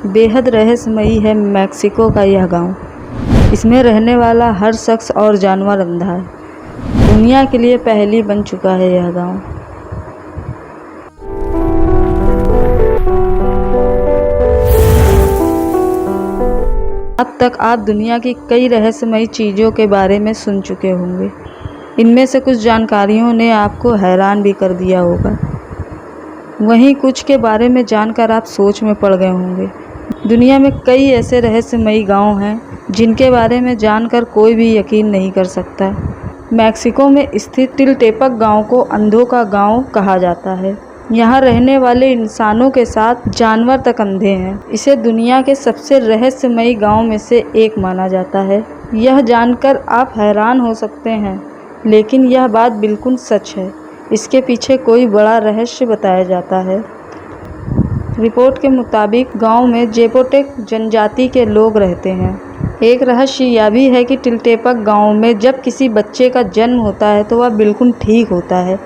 बेहद रहस्यमयी है मैक्सिको का यह गांव। इसमें रहने वाला हर शख्स और जानवर अंधा है। दुनिया के लिए पहेली बन चुका है यह गांव। अब तक आप दुनिया की कई रहस्यमयी चीज़ों के बारे में सुन चुके होंगे। इनमें से कुछ जानकारियों ने आपको हैरान भी कर दिया होगा। वहीं कुछ के बारे में जानकर आप सोच में पड़ गए होंगे। दुनिया में कई ऐसे रहस्यमयी गांव हैं जिनके बारे में जानकर कोई भी यकीन नहीं कर सकता। मैक्सिको में स्थित टिलटेपक गांव को अंधों का गांव कहा जाता है। यहाँ रहने वाले इंसानों के साथ जानवर तक अंधे हैं। इसे दुनिया के सबसे रहस्यमयी गांव में से एक माना जाता है। यह जानकर आप हैरान हो सकते हैं, लेकिन यह बात बिल्कुल सच है। इसके पीछे कोई बड़ा रहस्य बताया जाता है। रिपोर्ट के मुताबिक गांव में जेपोटेक जनजाति के लोग रहते हैं। एक रहस्य यह भी है कि टिलटेपक गांव में जब किसी बच्चे का जन्म होता है तो वह बिल्कुल ठीक होता है,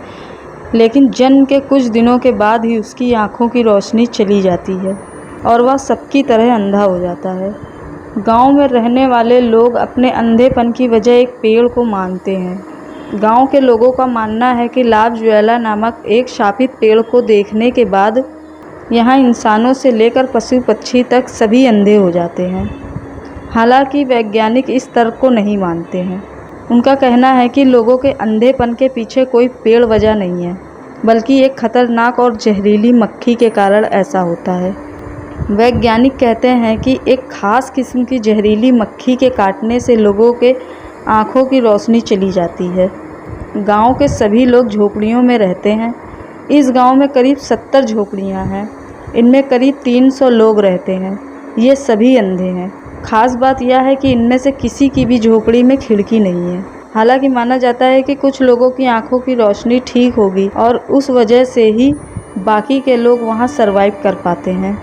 लेकिन जन्म के कुछ दिनों के बाद ही उसकी आंखों की रोशनी चली जाती है और वह सबकी तरह अंधा हो जाता है। गांव में रहने वाले लोग अपने अंधेपन की वजह एक पेड़ को मानते हैं। गांव के लोगों का मानना है कि लाभज्वाला नामक एक शापित पेड़ को देखने के बाद यहाँ इंसानों से लेकर पशु पक्षी तक सभी अंधे हो जाते हैं। हालांकि वैज्ञानिक इस तर्क को नहीं मानते हैं। उनका कहना है कि लोगों के अंधेपन के पीछे कोई पेड़ वजह नहीं है, बल्कि एक खतरनाक और जहरीली मक्खी के कारण ऐसा होता है। वैज्ञानिक कहते हैं कि एक खास किस्म की जहरीली मक्खी के काटने से लोगों के आँखों की रोशनी चली जाती है। गांव के सभी लोग झोपड़ियों में रहते हैं। इस गांव में करीब 70 झोपड़ियाँ हैं। इनमें करीब 300 लोग रहते हैं। ये सभी अंधे हैं। खास बात यह है कि इनमें से किसी की भी झोपड़ी में खिड़की नहीं है। हालांकि माना जाता है कि कुछ लोगों की आंखों की रोशनी ठीक होगी और उस वजह से ही बाकी के लोग वहां सरवाइव कर पाते हैं।